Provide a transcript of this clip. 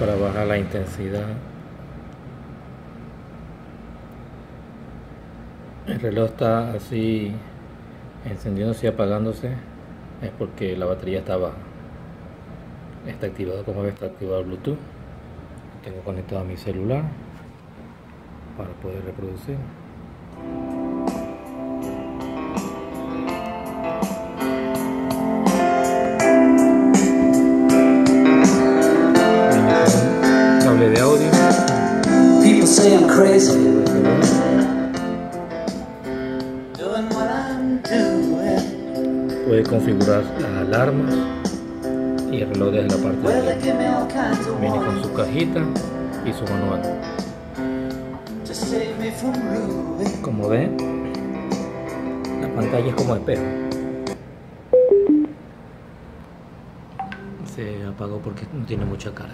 para bajar la intensidad. El reloj está así encendiéndose y apagándose, es porque la batería está activado. Como ves, está activado el Bluetooth. Tengo conectado a mi celular para poder reproducir. Cable de audio. People say I'm crazy. Puede configurar las alarmas y el reloj desde la parte de arriba. Viene con su cajita y su manual. Como ven, la pantalla es como espejo. Se apagó porque no tiene mucha carga.